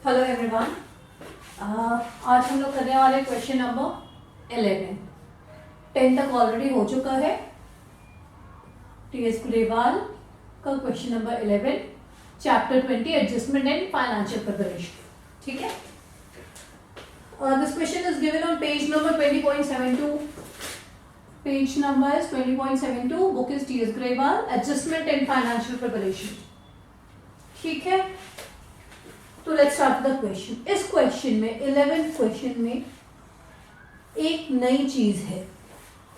Hello everyone. आज हम लोग करने वाले क्वेश्चन नंबर 11। 10 तक ऑलरेडी हो चुका है। टीएस ग्रेवाल का question number 11, chapter 20 adjustment and financial preparation. ठीक है। This question is given on page number 20.72। Page number is 20.72। Book is TS Grewal, adjustment and financial preparation. ठीक है। तो लेट्स स्टार्ट द क्वेश्चन। इस क्वेश्चन में 11th क्वेश्चन में एक नई चीज है।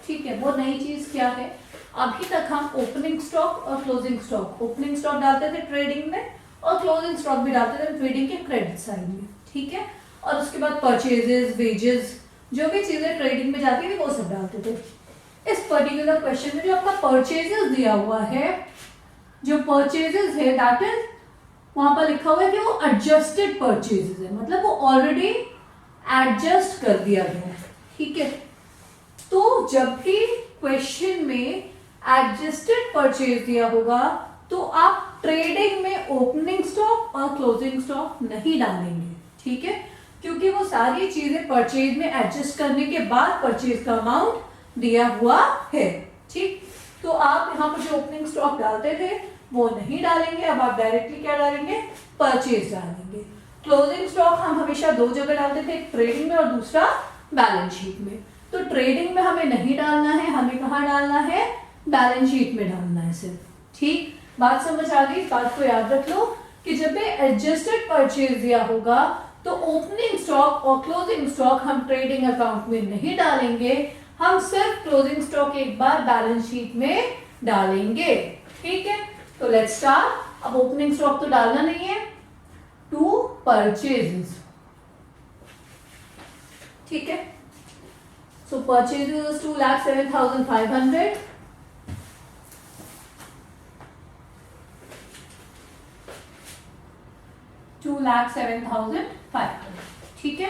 ठीक है, वो नई चीज क्या है? अभी तक हम ओपनिंग स्टॉक और क्लोजिंग स्टॉक, ओपनिंग स्टॉक डालते थे ट्रेडिंग में और क्लोजिंग स्टॉक भी डालते थे ट्रेडिंग के क्रेडिट साइड में। ठीक है। और उसके बाद परचेजेस, वेजेस, जो भी चीजें ट्रेडिंग में जाती थी वो सब डालते थे। इस पर्टिकुलर क्वेश्चन में जो आपका परचेजेस दिया हुआ है, जो परचेजेस है दैट इज वहां पर लिखा हुआ है कि वो एडजस्टेड परचेजेस है, मतलब वो ऑलरेडी एडजस्ट कर दिया गया है। ठीक है। तो जब भी क्वेश्चन में एडजस्टेड परचेज दिया होगा तो आप ट्रेडिंग में ओपनिंग स्टॉक और क्लोजिंग स्टॉक नहीं डालेंगे। ठीक है, क्योंकि वो सारी चीजें परचेज में एडजस्ट करने के बाद परचेज का अमाउंट दिया हुआ है। ठीक, तो आप यहाँ पर जो ओपनिंग स्टॉक डालते थे वो नहीं डालेंगे। अब आप डायरेक्टली क्या डालेंगे? परचेज डालेंगे। क्लोजिंग स्टॉक हम हमेशा दो जगह डालते थे, ट्रेडिंग में और दूसरा बैलेंस शीट में। तो ट्रेडिंग में हमें नहीं डालना है, हमें कहाँ डालना है? बैलेंस शीट में डालना है सिर्फ। ठीक, बात समझ आ गई? इस बात को याद रख लो कि जब भी एडजस्टेड परचेज दिया होगा तो ओपनिंग स्टॉक और क्लोजिंग स्टॉक हम ट्रेडिंग अकाउंट में नहीं डालेंगे, हम सिर्फ क्लोजिंग स्टॉक एक बार बैलेंस शीट में डालेंगे। ठीक है, तो लेट्स स्टार्ट। अब ओपनिंग स्टॉक तो डालना नहीं है, टू परचेजेस। ठीक है, सो परचेजेस 2,07,500। ठीक है।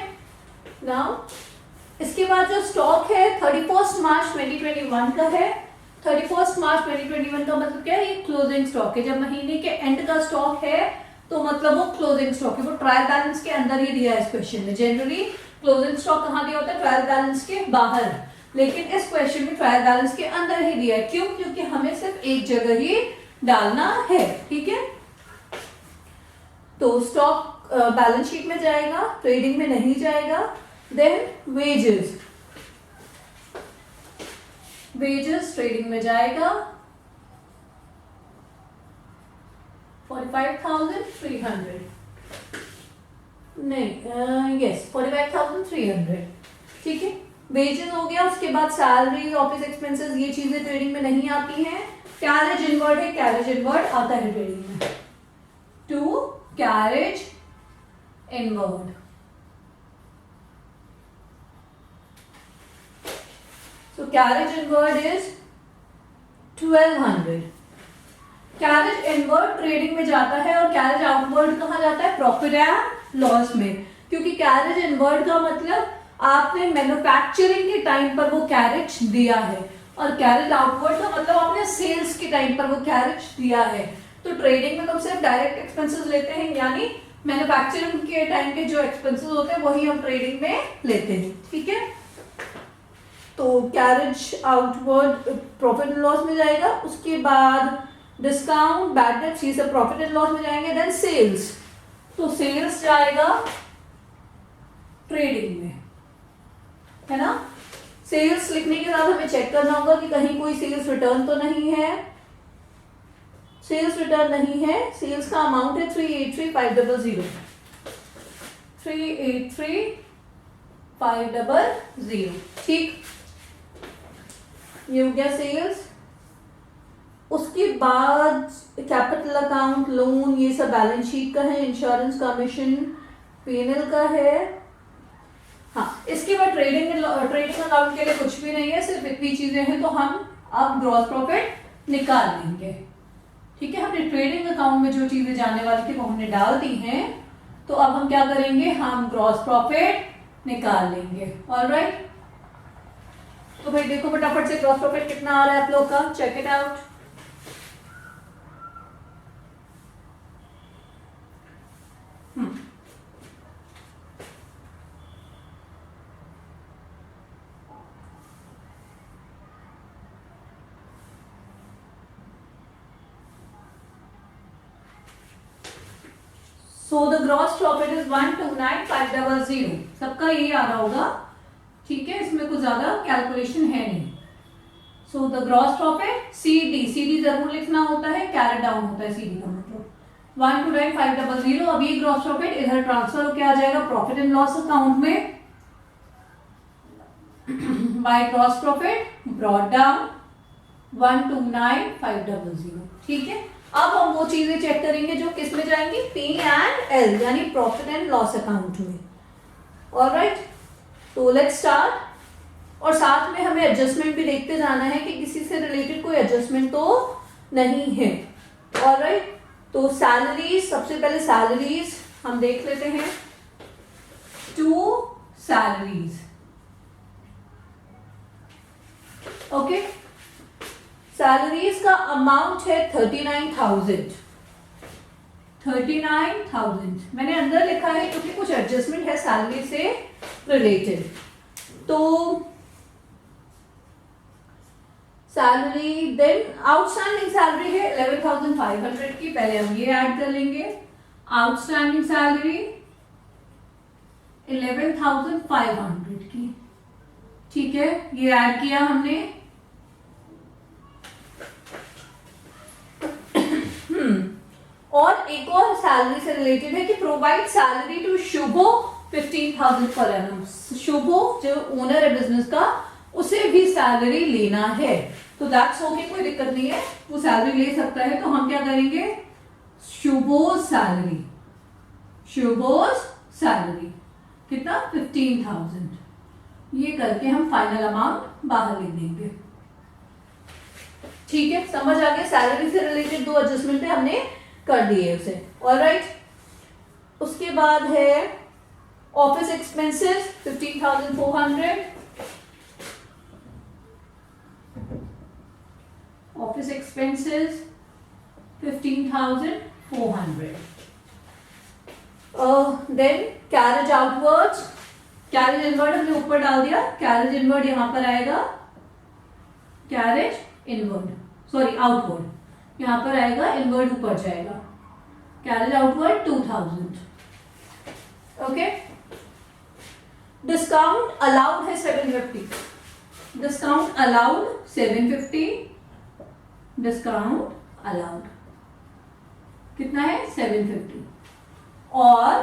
नाउ इसके बाद जो स्टॉक है 31 मार्च 2021 का है। 31 मार्च 2021 का मतलब क्या है? ये क्लोजिंग स्टॉक है। जब महीने के एंड का स्टॉक है तो मतलब वो क्लोजिंग स्टॉक है, वो ट्रायल बैलेंस के अंदर ही दिया है इस क्वेश्चन में। जनरली क्लोजिंग स्टॉक कहाँ दिया होता है? ट्रायल बैलेंस के बाहर, लेकिन इस क्वेश्चन में ट्रायल बैलेंस के अंदर ही दिया है। क्यों? क्योंकि हमें सिर्फ एक जगह ही डालना है। ठीक है, तो स्टॉक बैलेंस शीट में जाएगा, ट्रेडिंग में नहीं जाएगा। देन वेजेस, वेजेस ट्रेडिंग में जाएगा 45,300 नहीं, यस 45,300। ठीक है, वेजेस हो गया। उसके बाद सैलरी, ऑफिस एक्सपेंसेस, ये चीजें ट्रेडिंग में नहीं आती हैं। कैरेज इनवर्ड है, कैरेज इनवर्ड आता है ट्रेडिंग में। To carriage inward, so carriage inward is 1200। Carriage inward trading में जाता है और कैरेज आउटवर्ड कहाँ जाता है? प्रॉफिट एंड लॉस में। क्योंकि कैरेज इनवर्ड का मतलब आपने मैन्युफैक्चरिंग के टाइम पर वो कैरेज दिया है, और कैरेज आउटवर्ड का मतलब आपने सेल्स के टाइम पर वो कैरेज दिया है। तो ट्रेडिंग में हम सिर्फ डायरेक्ट एक्सपेंसेस लेते हैं, यानी मैन्युफैक्चरिंग के टाइम के जो एक्सपेंसेस होते हैं वही हम ट्रेडिंग में लेते हैं। ठीक है, तो carriage outward profit and loss में जाएगा। उसके बाद डिस्काउंट, बैड डेट्स, ये सब प्रॉफिट एंड लॉस में जाएंगे। देन सेल्स, तो सेल्स जाएगा ट्रेडिंग में, है ना। सेल्स लिखने के बाद हमें चेक करना होगा कि कहीं कोई सेल्स रिटर्न तो नहीं है। सेल्स रिटर्न नहीं है। सेल्स का अमाउंट है 383,500, 383,500। ठीक, ये हो गया सेल्स। उसके बाद कैपिटल अकाउंट, लोन, ये सब बैलेंस शीट का है। इंश्योरेंस, कमीशन, पीएनएल का है। हाँ, इसके बाद ट्रेडिंग अकाउंट के लिए कुछ भी नहीं है, सिर्फ इतनी चीजें हैं। तो हम अब ग्रॉस प्रॉफिट निकाल लेंगे। ठीक है, हमने ट्रेडिंग अकाउंट में जो चीजें जाने वाली थी वो हमने डाल दी हैं। तो अब हम क्या करेंगे? हम ग्रॉस प्रॉफिट निकाल लेंगे। ऑलराइट, तो भाई देखो फटाफट से ग्रॉस प्रॉफिट कितना आ रहा है आप लोग का, check it out. So the gross profit is 129,500. सबका ये आ रहा होगा, ठीक है, इसमें कुछ ज्यादा कैलकुलेशन है नहीं. सो द ग्रॉस प्रॉफिट CD जरूर लिखना होता है, कैरेट डाउन होता है CD का मतलब 129,500. अब ये ग्रॉस प्रॉफिट इधर ट्रांसफर होकर आ जाएगा प्रॉफिट एंड लॉस अकाउंट में by gross profit brought down 129,500. ठीक है, अब हम वो चीजें चेक करेंगे जो किस में जाएंगी, P&L यानी प्रॉफिट एंड लॉस अकाउंट में. ऑलराइट, तो लेट्स स्टार्ट. और साथ में हमें एडजस्टमेंट भी देखते जाना है कि किसी से रिलेटेड कोई एडजस्टमेंट तो नहीं है. ऑलराइट, तो सैलरीज, सबसे पहले सैलरीज हम देख लेते हैं. 2 सैलरीज. ओके, सैलरीज का अमाउंट है 39,000. 39,000 मैंने अंदर लिखा है क्योंकि कुछ एडजस्टमेंट है सैलरी से रिलेटेड. तो सैलरी, देन आउटस्टैंडिंग सैलरी है 11,500 की. पहले हम ये ऐड कर लेंगे. आउटस्टैंडिंग सैलरी 11,500 की. ठीक है, ये ऐड किया हमने. और एक और सैलरी से रिलेटेड है कि provide salary to Shubho 15,000 per annum. शुभो जो ओनर है बिजनेस का, उसे भी सैलरी लेना है. तो दैट्स ओके, कोई दिक्कत नहीं है, वो सैलरी ले सकता है. तो हम क्या करेंगे, शुभोज सैलरी. शुभोज सैलरी कितना, 15,000. ये करके हम फाइनल अमाउंट बाहर लिख देंगे. ठीक है, समझ आ गया. सैलरी से रिलेटेड 2 एडजस्टमेंट हमने कर दिए उसे. ऑलराइट, उसके बाद है office expenses 15,400. Office expenses 15,400. Then carriage outwards, carriage inward हमने ऊपर डाल दिया. कैरेज इनवर्ड यहां पर आएगा, कैरेज इनवर्ड सॉरी आउटवर्ड यहां पर आएगा, इनवर्ड ऊपर जाएगा. Carriage outward 2,000. Okay, discount allowed है 750. Discount allowed 750. डिस्काउंट अलाउड कितना है, 750. और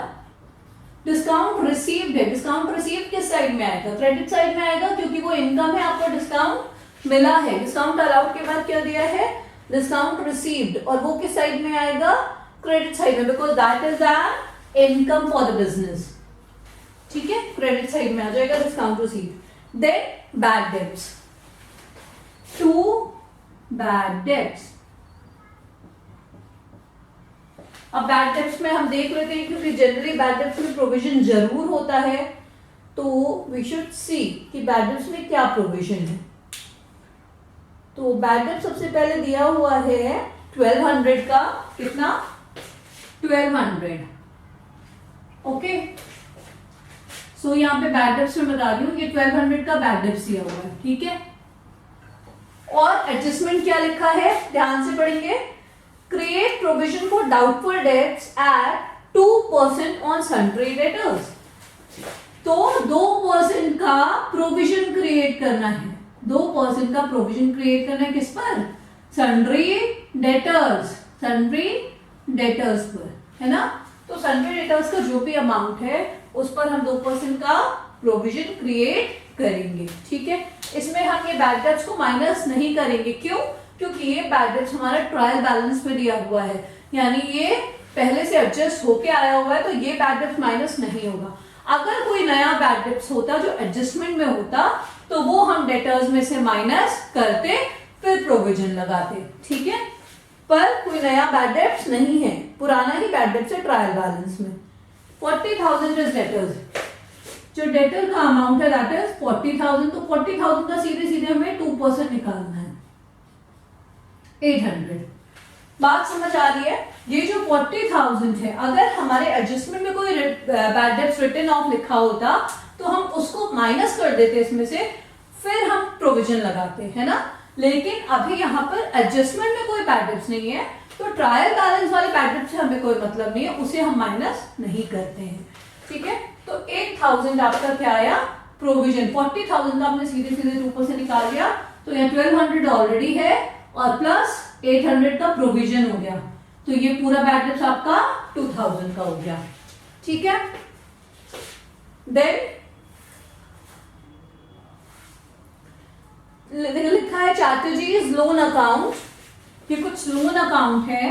डिस्काउंट रिसीव्ड है. डिस्काउंट रिसीव्ड किस साइड में आएगा, क्रेडिट साइड में आएगा, क्योंकि वो इनकम है, आपको डिस्काउंट मिला है. डिस्काउंट अलाउड के बाद क्या दिया है, डिस्काउंट रिसीव्ड, और वो किस साइड में आएगा, क्रेडिट साइड में, because that is the income for the business. ठीक है, क्रेडिट साइड में आ जाएगा discount received. Then bad debts, 2 bad debts. अब बैड डेब्ट्स में हम देख लेते हैं, क्योंकि जनरली बैड डेब्ट्स में प्रोविजन जरूर होता है, तो वी शुड सी कि बैड डेब्ट्स में क्या प्रोविजन है. तो बैड डेब्ट सबसे पहले दिया हुआ है 1200 का. कितना, 1200. ओके, सो यहाँ पे बैड डेब्ट्स में बता रही हूँ, ये 1200 का बैड डेब्ट्स दिया हुआ है. ठीक है, और एडजस्टमेंट क्या लिखा है, ध्यान से पढ़ेंगे. Create provision for doubtful debts at 2% on sundry debtors. तो 2% का प्रोविजन क्रिएट करना है. 2% का प्रोविजन क्रिएट करना है किस पर, सन्ड्री डेटर्स. सन्ड्री डेटर्स पर, है ना. तो सन्ड्री डेटर्स का जो भी अमाउंट है उस पर हम 2% का प्रोविजन क्रिएट करेंगे. ठीक है, इसमें हम ये बैड डेब्ट्स को माइनस नहीं करेंगे. क्यों, क्योंकि ये बैड डेब्ट्स हमारा ट्रायल बैलेंस में दिया हुआ है, यानी ये पहले से एडजस्ट होके आया हुआ है, तो ये बैड डेब्ट्स माइनस नहीं होगा. अगर कोई नया बैड डेब्ट्स होता जो एडजस्टमेंट में होता, तो वो हम डेटर्स में से माइनस करते, फिर प्रोविजन लगाते. ठीक है, पर कोई नया बैड डेब्ट्स नहीं है, पुराना ही बैड डेब्ट्स है ट्रायल बैलेंस में. 40,000 इज डेटर्स. जो डेटर का अमाउंट है दैट इज 40,000. तो 40,000 का सीधे सीधे हमें 2% निकालना है, 800. बात समझ आ रही है. ये जो 40,000 है, अगर हमारे एडजस्टमेंट में कोई बैड डेब्ट्स रिटन ऑफ लिखा होता तो हम उसको माइनस कर देते इसमें से, फिर हम प्रोविजन लगाते, है ना. लेकिन अभी यहाँ पर एडजस्टमेंट में कोई बैड डेब्ट्स नहीं है, तो ट्रायल बैलेंस वाले पैकेट से हमें कोई मतलब नहीं है, उसे हम माइनस नहीं करते हैं, ठीक है। तो 8000 आपका क्या आया, प्रोविजन। 40,000 का आपने सीधे सीधे ऊपर से निकाल दिया, तो यहाँ 1200 ऑलरेडी है और प्लस 800 का प्रोविजन हो गया, तो ये पूरा बैलेंस आपका 2000 का हो गया, ठीक है। देन लिखा है चैटर्जीज लोन अकाउंट, ये कुछ लोन अकाउंट है।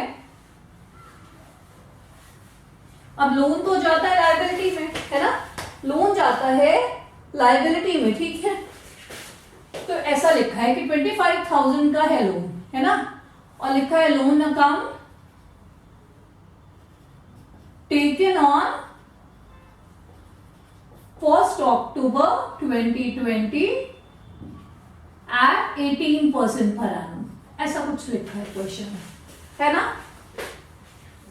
अब लोन तो जाता है लायबिलिटी में, है ना, लोन जाता है लायबिलिटी में, ठीक है। तो ऐसा लिखा है कि 25,000 का है लोन, है ना, और लिखा है loan account taken on 1 October 2020 at 18% per annum, ऐसा कुछ लिखा है क्वेश्चन में, है ना,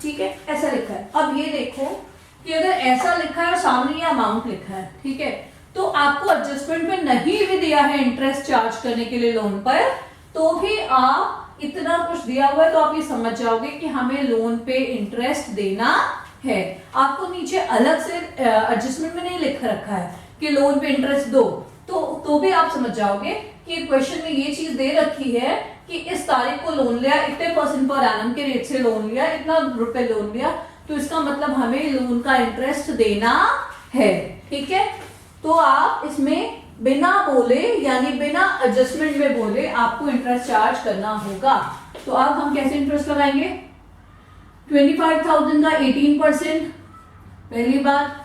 ठीक है, ऐसा लिखा है। अब ये देखो कि अगर ऐसा लिखा है और सामने ये अमाउंट लिखा है, ठीक है, तो आपको एडजस्टमेंट में नहीं भी दिया है इंटरेस्ट चार्ज करने के लिए लोन पर, तो भी आप इतना कुछ दिया हुआ है तो आप ये समझ जाओगे कि हमें लोन पे इंटरेस्ट देना है। आपको नीचे अलग से एडजस्टमेंट में नहीं लिख रखा है कि लोन पे इंटरेस्ट दो, तो भी आप समझ जाओगे कि क्वेश्चन में ये चीज दे रखी है कि इस तारीख को लोन लिया, इतने % पर एनम के रेट से लोन लिया, इतना रुपए लोन लिया, तो इसका मतलब हमें लोन का इंटरेस्ट देना है, ठीक है। तो आप इसमें बिना बोले यानी बिना एडजस्टमेंट में बोले आपको इंटरेस्ट चार्ज करना होगा। तो अब हम कैसे इंटरेस्ट लगाएंगे, 25,000 का 18% पहली बात,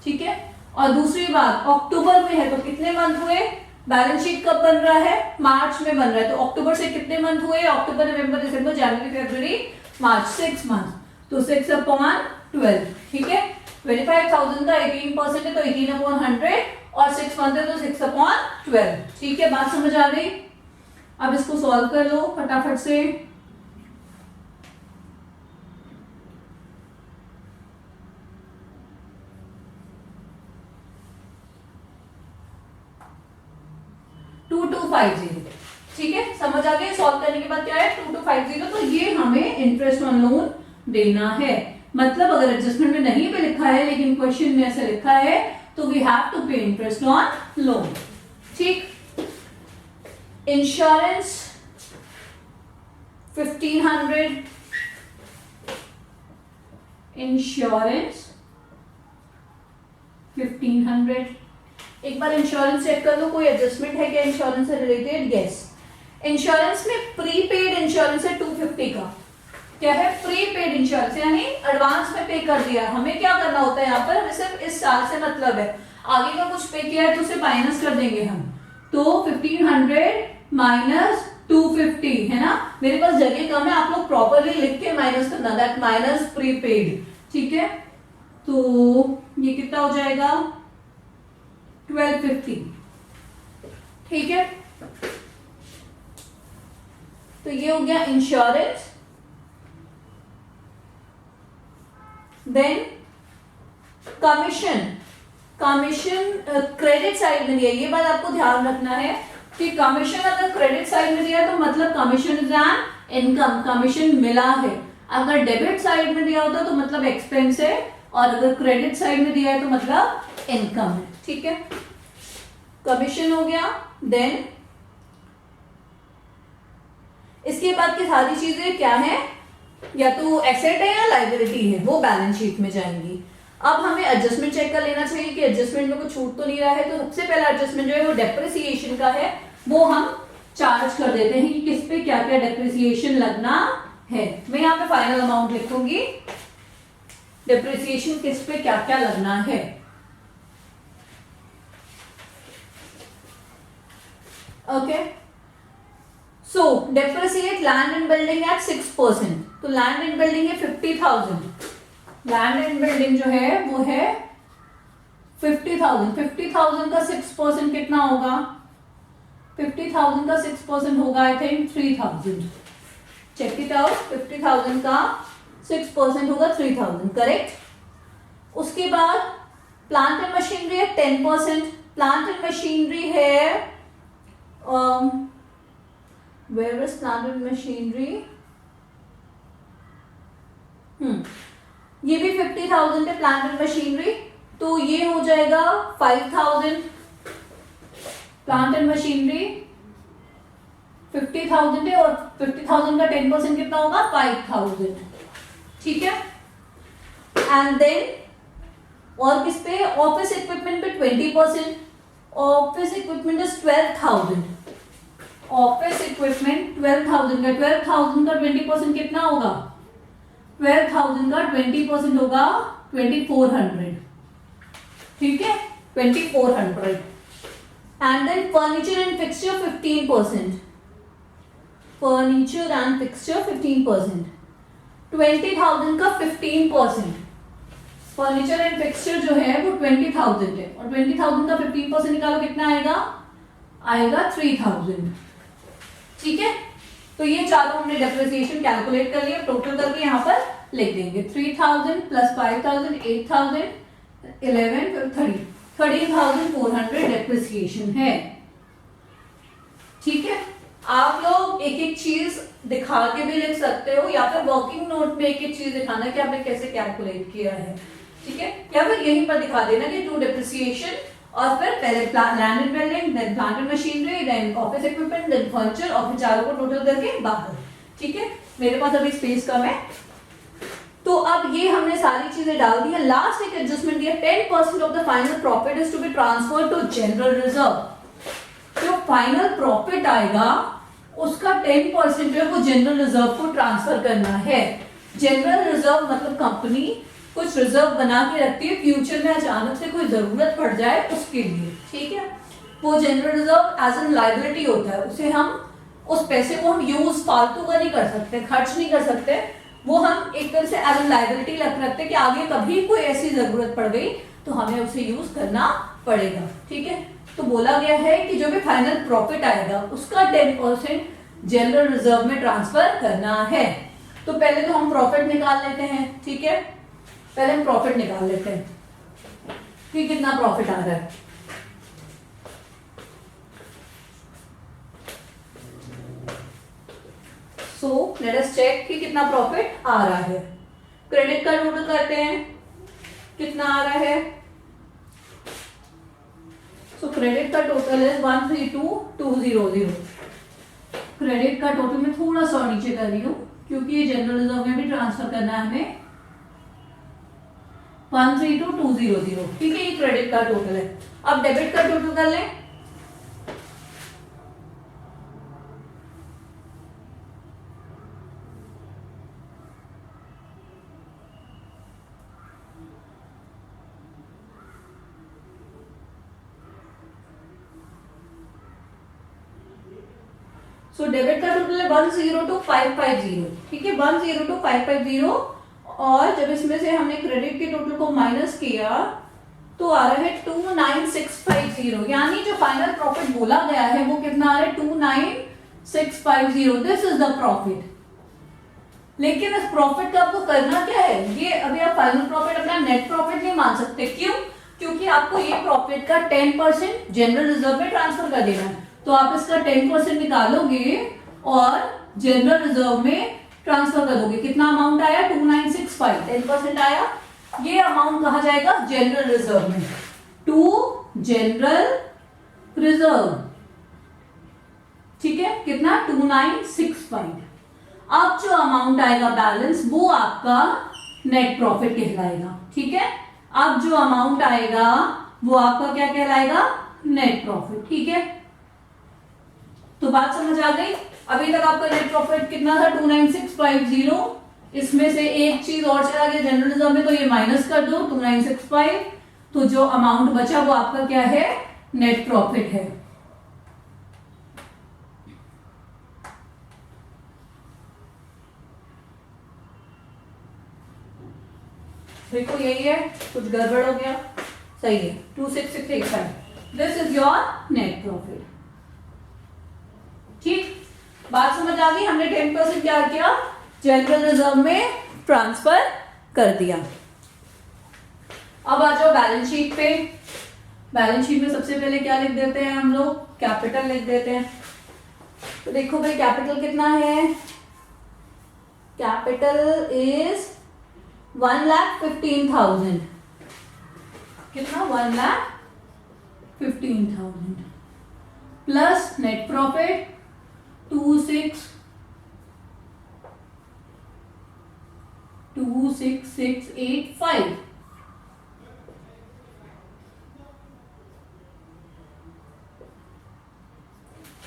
ठीक है, और दूसरी बात अक्टूबर में है तो कितने मंथ हुए, बैलेंस शीट कब बन रहा है, मार्च में बन रहा है, तो अक्टूबर से कितने मंथ हुए, अक्टूबर नवंबर दिसंबर जनवरी फरवरी मार्च, 6 मंथ, तो 6/12, ठीक है। 25,000 का 18% है तो 18/100 और 6 मंथ है तो 6/12, ठीक है, बात समझ आ गई। अब इसको सॉल्व कर लो फटाफट से। ठीक है, समझ आ गया। सॉल्व करने के बाद क्या है 2250, तो ये हमें इंटरेस्ट ऑन लोन देना है। मतलब अगर एडजस्टमेंट में नहीं भी लिखा है लेकिन क्वेश्चन में ऐसा लिखा है तो वी हैव टू पे इंटरेस्ट ऑन लोन, ठीक। Insurance 1500, insurance 1500। एक बार इंश्योरेंस चेक कर लो, कोई एडजस्टमेंट है क्या इंश्योरेंस से रिलेटेड। यस, इंश्योरेंस में प्रीपेड इंश्योरेंस है 250 का, क्या है, प्रीपेड इंश्योरेंस यानी एडवांस में पे कर दिया। हमें क्या करना होता है यहाँ पर, हमें सिर्फ इस साल से मतलब है, आगे का कुछ पे किया है तो उसे माइनस कर देंगे हम, तो 1500 माइनस 250 है ना। मेरे पास जगह कम है, आप लोग प्रॉपरली लिख के माइनस करना, दैट माइनस प्रीपेड, ठीक है। तो ये कितना हो जाएगा 1250, ठीक है। तो ये हो गया insurance. Then commission, commission credit side में दिया, ये बात आपको ध्यान रखना है कि कमीशन अगर क्रेडिट साइड में दिया तो मतलब commission is an income, commission मिला है। अगर डेबिट साइड में दिया होता तो मतलब एक्सपेंस है, और अगर क्रेडिट साइड में दिया है तो मतलब इनकम है, ठीक है। कमीशन हो गया। देन इसके बाद की सारी चीजें क्या है, या तो एसेट है या लायबिलिटी है, वो बैलेंस शीट में जाएंगी। अब हमें एडजस्टमेंट चेक कर लेना चाहिए कि एडजस्टमेंट में कुछ छूट तो नहीं रहा है। तो सबसे पहला एडजस्टमेंट जो है वो डेप्रिसिएशन का है, वो हम चार्ज कर देते हैं कि किस पे क्या क्या डेप्रिसिएशन लगना है। मैं यहाँ पे फाइनल अमाउंट लिखूंगी, डेप्रिसिएशन किस पे क्या क्या लगना है। Okay, so depreciate land and building at 6%। तो लैंड एंड बिल्डिंग है 50,000, लैंड एंड बिल्डिंग जो है वो है 50,000। 50,000 का 6% कितना होगा, 50,000 का 6% होगा I think 3,000। Check it out, 50,000 का 6% होगा 3,000, करेक्ट। उसके बाद प्लांट एंड मशीनरी है 10%। प्लांट एंड मशीनरी है where is plant and machinery, ये भी 50,000 है प्लांट एंड मशीनरी, तो ये हो जाएगा 5,000। प्लांट एंड मशीनरी 50,000 है और 50,000 का 10% कितना होगा 5,000। ठीक है, एंड देन और किस पे, ऑफिस इक्विपमेंट पे 20%। Office equipment is 12,000। Office equipment 12,000 का 12,000 का 20% कितना होगा, 12,000 का 20% होगा 2,400। ठीक है, 2,400। And then furniture and fixture 15%। Furniture and fixture 15%। 20,000 का 15%। फर्नीचर एंड फिक्सचर जो है वो 20,000 है और 20,000 का 15% निकालो, कितना आएगा, आएगा 3,000। ठीक है, तो ये चारों हमने डेप्रिसिएशन कैलकुलेट कर लिया, टोटल करके यहाँ पर लिख देंगे 3,000 प्लस 5,000 8,000 11 फिर 30,400 डेप्रिसिएशन है। ठीक है, आप लोग एक एक चीज दिखा के भी लिख सकते हो या फिर वर्किंग नोट में एक एक चीज दिखाना कि आपने कैसे कैलकुलेट किया है। ठीक है, या फिर यहीं पर दिखा देना कि टू डेप्रिसिएशन और फिर पहले land and building, then plant and machinery, then office equipment, then furniture और फिर चारों को टोटल करके बाहर। ठीक है, मेरे पास अभी स्पेस कम है, तो अब ये हमने सारी चीजें डाल दी है। लास्ट एक एडजस्टमेंट दिया, 10% of the final profit is to be transferred to general reserve. जो फाइनल प्रॉफिट आएगा उसका 10% जो है वो जनरल रिजर्व को ट्रांसफर करना है। जनरल रिजर्व मतलब कंपनी कुछ रिजर्व बना के रखती है, फ्यूचर में अचानक से कोई जरूरत पड़ जाए उसके लिए। ठीक है, वो general reserve as an liability होता है, उसे हम उस पैसे को हम यूज फालतू का नहीं कर सकते, खर्च नहीं कर सकते, वो हम एक तरह से एज एन लायबिलिटी रखते हैं कि आगे कभी कोई ऐसी जरूरत पड़ गई तो हमें उसे यूज करना पड़ेगा। ठीक है, तो बोला गया है कि जो भी फाइनल प्रॉफिट आएगा उसका 10% जनरल रिजर्व में ट्रांसफर करना है। तो पहले तो हम प्रॉफिट निकाल लेते हैं। ठीक है, पहले हम प्रॉफिट निकाल लेते हैं कि कितना प्रॉफिट आ रहा है। सो लेट अस चेक कि कितना प्रॉफिट आ रहा है। क्रेडिट का टोटल करते हैं, कितना आ रहा है। सो क्रेडिट का टोटल है 132,200। क्रेडिट का टोटल में थोड़ा सा नीचे कर रही हूं क्योंकि ये जनरल रिजर्व में भी ट्रांसफर करना है हमें। 132,200। ठीक है, ये क्रेडिट का टोटल है। अब डेबिट का टोटल कर लें। सो डेबिट का टोटल है 102,550। ठीक है, 102,550 और जब इसमें से हमने क्रेडिट के टोटल को माइनस किया तो आ रहा है 29,650। यानी जो फाइनल प्रॉफिट बोला गया है वो कितना आ रहा है 29,650। This is the profit. लेकिन इस प्रॉफिट का आपको करना क्या है, ये अभी आप फाइनल प्रॉफिट अपना नेट प्रॉफिट नहीं मान सकते। क्यों? क्योंकि आपको ये प्रॉफिट का 10% जनरल रिजर्व में ट्रांसफर कर देना है। तो आप इसका 10% निकालोगे और जनरल रिजर्व में ट्रांसफर कर दोगे। कितना अमाउंट आया 2965, 10% आया। ये अमाउंट कहा जाएगा जनरल रिजर्व में, टू जनरल रिजर्व। ठीक है, कितना 2965। अब जो अमाउंट आएगा बैलेंस वो आपका नेट प्रॉफिट कहलाएगा। ठीक है, अब जो अमाउंट आएगा वो आपका क्या कहलाएगा, नेट प्रॉफिट। ठीक है, तो बात समझ आ गई। अभी तक आपका नेट प्रॉफिट कितना था 29,650। इसमें से एक चीज और चला गया जनरल रिजर्व में, तो ये माइनस कर दो 2965। तो जो अमाउंट बचा वो आपका क्या है, नेट प्रॉफिट है। देखो यही है, कुछ गड़बड़ हो गया, सही है 26,685। This is your net profit. ठीक, बात समझ आ गई। हमने 10% क्या किया, जनरल रिजर्व में ट्रांसफर कर दिया। अब आ जाओ बैलेंस शीट पे। बैलेंस शीट में सबसे पहले क्या लिख देते हैं हम लोग, कैपिटल लिख देते हैं। तो देखो भाई कैपिटल कितना है, कैपिटल इज 1,15,000, कितना 1,15,000 प्लस नेट प्रॉफिट 26,685,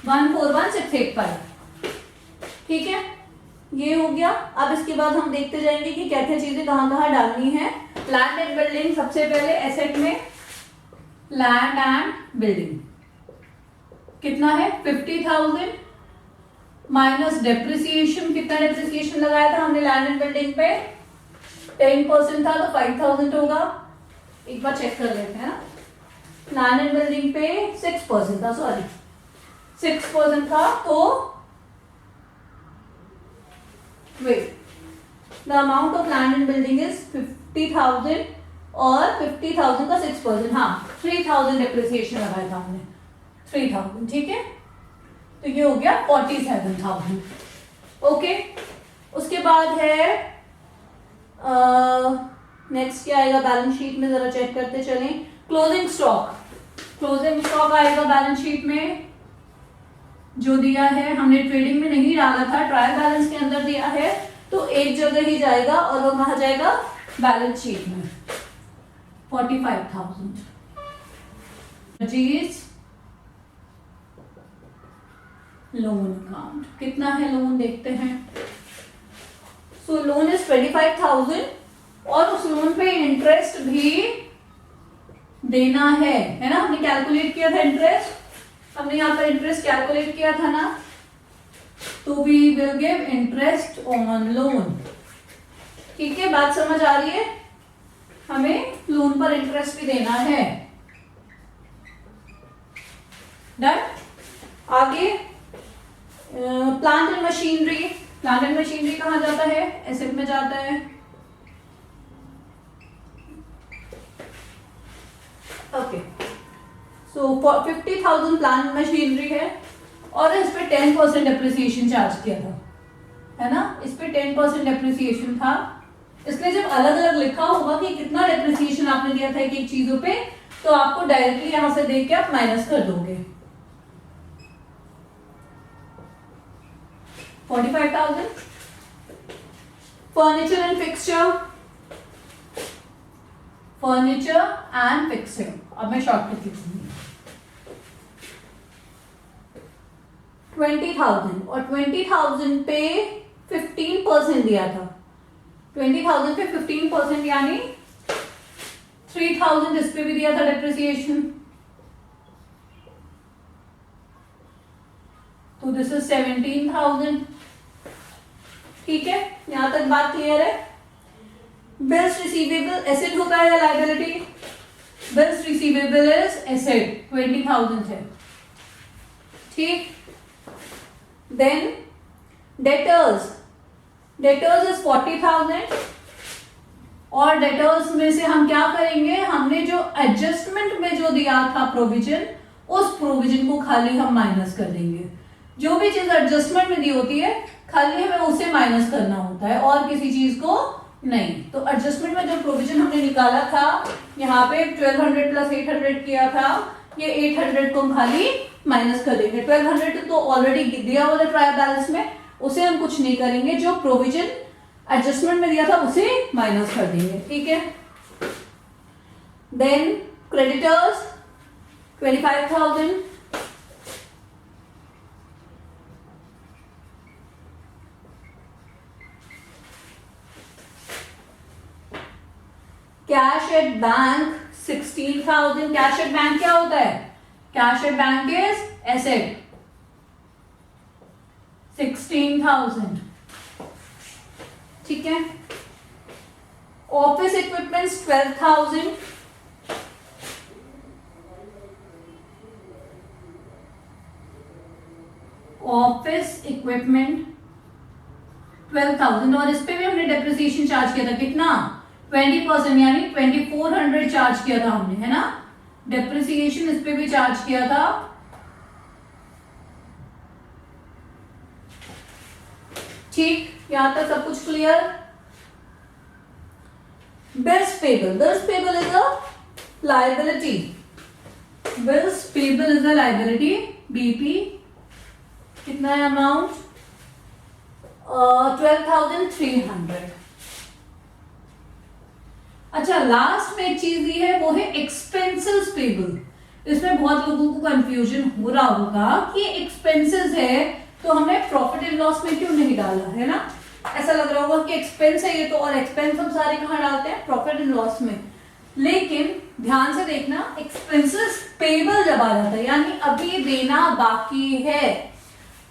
141,685। ठीक है, ये हो गया। अब इसके बाद हम देखते जाएंगे कि क्या क्या चीजें कहां कहां डालनी है। लैंड एंड बिल्डिंग, सबसे पहले एसेट में लैंड एंड बिल्डिंग कितना है 50,000 माइनस डेप्रिसिएशन, कितना डेप्रिसिएशन लगाया था हमने लैंड एंड बिल्डिंग पे 10% था तो 5,000 होगा। एक बार चेक कर लेते हैं ना, लैंड एंड बिल्डिंग पे 6% था, सॉरी 6% था, तो wait, the amount of land and building is 50,000 और 50,000 का 6%, हाँ 3,000 डेप्रिसिएशन लगाया था हमने 3,000। ठीक है, तो ये हो गया 47,000। ओके, उसके बाद है नेक्स्ट क्या आएगा बैलेंस शीट में, जरा चेक करते चलें। क्लोजिंग स्टॉक, क्लोजिंग स्टॉक आएगा बैलेंस शीट में जो दिया है, हमने ट्रेडिंग में नहीं डाला था, ट्रायल बैलेंस के अंदर दिया है, तो एक जगह ही जाएगा और वो कहा जाएगा बैलेंस शीट में 45,000। लोन अकाउंट कितना है, लोन देखते हैं। सो लोन इज 25,000 और उस लोन पे इंटरेस्ट भी देना है ना, हमने कैलकुलेट किया था इंटरेस्ट, हमने यहाँ पर इंटरेस्ट कैलकुलेट किया था ना, तो we will give interest on loan. ठीक है, बात समझ आ रही है, हमें लोन पर इंटरेस्ट भी देना है। डन। आगे plant and machinery, plant and machinery कहाँ जाता है, एसेट में जाता है। ओके, सो 50,000 प्लांट मशीनरी है और इस पे 10% डेप्रिसिएशन चार्ज किया था, है ना, इस पे 10% डेप्रिसिएशन था, इसलिए जब अलग अलग लिखा होगा कि कितना डेप्रिसिएशन आपने दिया था एक एक चीजों पे, तो आपको डायरेक्टली यहां से देख के आप माइनस कर दोगे। 45,000 furniture and fixture, furniture and fixture, अब मैं शॉर्टकट लिखूंगी 20,000 और 20,000 पे 15% दिया था, 20,000 पे 15% यानी 3,000 इस पे भी दिया था डेप्रिसिएशन, तो दिस इज 17,000। ठीक है, यहां तक बात क्लियर है। बिल्स रिसीवेबल एसेट होता है या liability, bills receivable is asset, 20,000 है। ठीक, देन डेटर्स, डेटर्स इज 40,000 और डेटर्स में से हम क्या करेंगे, हमने जो एडजस्टमेंट में जो दिया था प्रोविजन, उस प्रोविजन को खाली हम माइनस कर देंगे। जो भी चीज एडजस्टमेंट में दी होती है खाली हमें उसे माइनस करना होता है और किसी चीज को नहीं। तो एडजस्टमेंट में जो प्रोविजन हमने निकाला था, यहाँ पे 1200 प्लस 800 किया था, ये 800 को हम खाली माइनस कर देंगे। 1200 तो ऑलरेडी दिया हुआ था ट्रायल बैलेंस में, उसे हम कुछ नहीं करेंगे, जो प्रोविजन एडजस्टमेंट में दिया था उसे माइनस कर देंगे। ठीक है, then creditors 25,000, cash at bank 16,000। Cash at bank क्या होता है, cash at bank is asset 16,000। ठीक है, ऑफिस इक्विपमेंट्स 12,000, ऑफिस इक्विपमेंट 12,000 और इस पे भी हमने डेप्रिसिएशन चार्ज किया था, कितना 20% यानी 2400 चार्ज किया था हमने, है ना, डेप्रिसिएशन इस पे भी चार्ज किया था। ठीक, यहां तक सब कुछ clear. Bills payable. Bills payable is a liability. Bills payable is a liability. BP कितना है अमाउंट? 12,300. अच्छा, लास्ट में एक चीज दी है वो है एक्सपेंसेस पेबल. इसमें बहुत लोगों को कंफ्यूजन हो रहा होगा कि एक्सपेंसेस है तो हमने प्रॉफिट एंड लॉस में क्यों नहीं डाला, है ना? ऐसा लग रहा होगा कि एक्सपेंस है ये तो, और एक्सपेंस हम सारे कहाँ डालते हैं? प्रॉफिट एंड लॉस में. लेकिन ध्यान से देखना, एक्सपेंसेस पेबल जब आ जाता है यानी अभी देना बाकी है.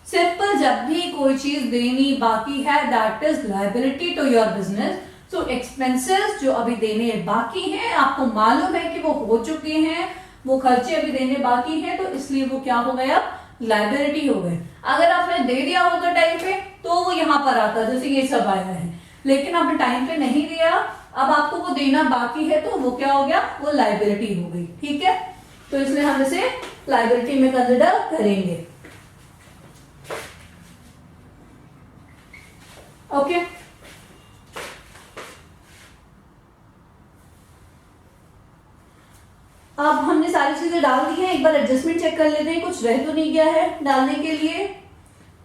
सिंपल, जब भी कोई चीज देनी बाकी है that is liability to your business. So expenses जो अभी देने बाकी हैं, आपको मालूम है कि वो हो चुके हैं, वो खर्चे अभी देने बाकी हैं, तो इसलिए वो क्या हो गया? लायबिलिटी हो गए. अगर आपने दे दिया होगा टाइम पे तो वो यहाँ पर आता, जैसे ये सब आया है. लेकिन आपने टाइम पे नहीं दिया, अब आपको वो देना बाकी है, तो वो क्या हो गया? वो लायबिलिटी हो गई. ठीक है, तो इसलिए हम इसे लायबिलिटी में कंसिडर करेंगे. ओके, अब हमने सारी चीजें डाल दी हैं. एक बार एडजस्टमेंट चेक कर लेते हैं, कुछ रह तो नहीं गया है डालने के लिए.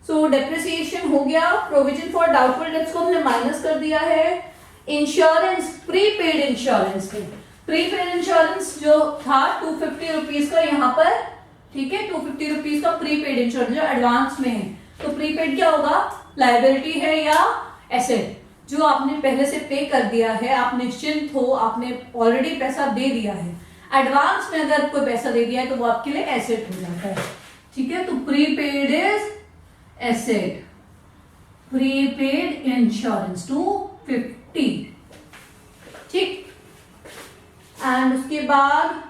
सो डेप्रिसिएशन हो गया. प्रोविजन फॉर डाउटफुल डेट्स को हमने माइनस कर दिया है. इंश्योरेंस, प्रीपेड इंश्योरेंस पे, प्रीपेड इंश्योरेंस जो था 250 रुपीज का यहाँ पर, ठीक है, 250 रुपीज का प्रीपेड इंश्योरेंस जो एडवांस में है. तो प्रीपेड क्या होगा? लायबिलिटी है या एसेट? जो आपने पहले से पे कर दिया है, आप निश्चिंत हो, आपने ऑलरेडी पैसा दे दिया है. एडवांस में अगर कोई पैसा दे दिया है तो वो आपके लिए एसेट हो जाता है. ठीक है, तो prepaid is asset. Prepaid insurance 250. ठीक, एंड उसके बाद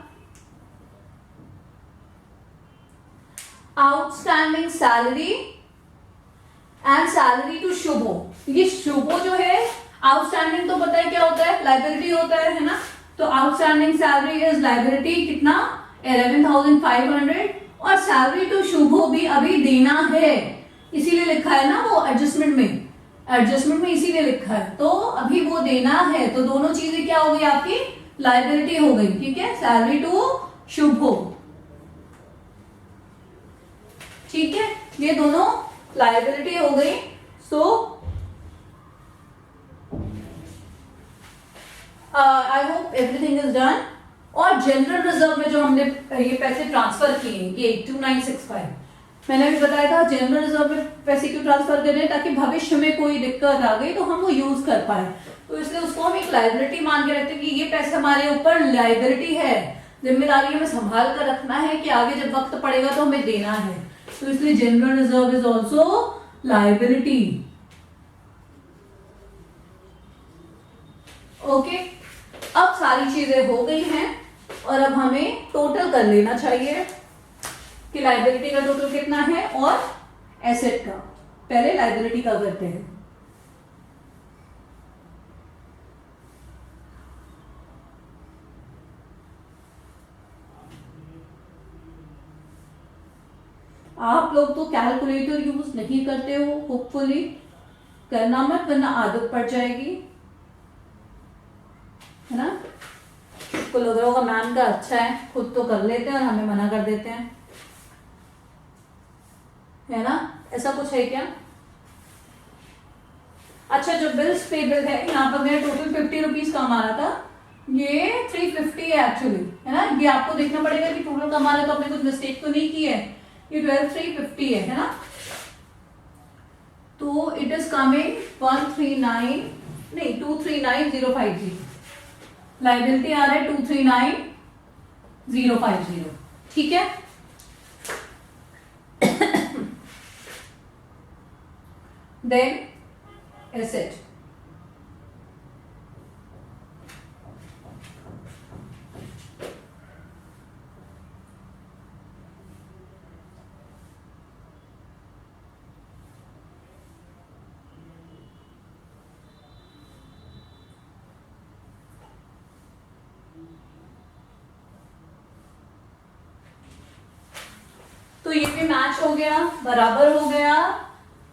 outstanding salary and salary to Shubho. ये शुभो जो है, आउटस्टैंडिंग तो पता है क्या होता है? लायबिलिटी होता है ना? तो आउटस्टैंडिंग सैलरी इज लायबिलिटी. कितना? 11,500. और सैलरी टू शुभो भी अभी देना है, इसीलिए लिखा है ना वो एडजस्टमेंट में. एडजस्टमेंट में इसीलिए लिखा है, तो अभी वो देना है. तो दोनों चीजें क्या हो गई? आपकी लायबिलिटी हो गई. ठीक है, सैलरी टू शुभो. ठीक है, ये दोनों लायबिलिटी हो गई. So I hope everything is done. और जनरल रिजर्व में जो हमने ये पैसे ट्रांसफर किए, ये 2965, मैंने भी बताया था जनरल रिजर्व में पैसे क्यों ट्रांसफर कर रहे हैं, ताकि भविष्य में कोई दिक्कत आ गई तो हम वो यूज कर पाए. तो इसलिए उसको हम एक लायबिलिटी मान के रखते हैं कि ये पैसे हमारे ऊपर लायबिलिटी है, जिम्मेदारी हमें संभाल कर रखना है कि आगे जब वक्त पड़ेगा तो हमें देना है. तो इसलिए general reserve is also liability. Okay, अब सारी चीजें हो गई हैं और अब हमें टोटल कर लेना चाहिए कि लायबिलिटी का टोटल कितना है और एसेट का. पहले लायबिलिटी का करते हैं. आप लोग तो कैलकुलेटर यूज नहीं करते हो, होपफुली करना मत, वरना आदत पड़ जाएगी, है ना? को लग रहा होगा मैम का अच्छा है, खुद तो कर लेते हैं और हमें मना कर देते हैं, है ना? ऐसा कुछ है क्या? अच्छा, जो बिल्स पेबल है यहाँ पर मेरा टोटल 50 रुपीज कम आ रहा था, ये 350 है एक्चुअली, है ना? ये आपको देखना पड़ेगा कि टोटल कम आ रहा है तो आपने कुछ मिस्टेक तो नहीं की है. ये 12,350 है ना? तो इट इज कमिंग 139 नहीं 239,050. लायबिलिटी आ रहा है 239,050. ठीक है, देन एसेट. तो ये भी मैच हो गया, बराबर हो गया.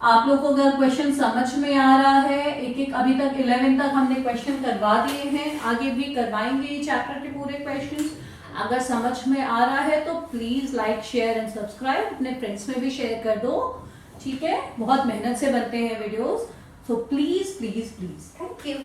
आप लोगों को अगर क्वेश्चन समझ में आ रहा है, एक एक अभी तक 11 तक हमने क्वेश्चन करवा दिए हैं, आगे भी करवाएंगे चैप्टर के पूरे क्वेश्चंस। अगर समझ में आ रहा है तो please like share and subscribe, अपने फ्रेंड्स में भी शेयर कर दो, ठीक है। बहुत मेहनत से बनते हैं videos, so please please please, thank you.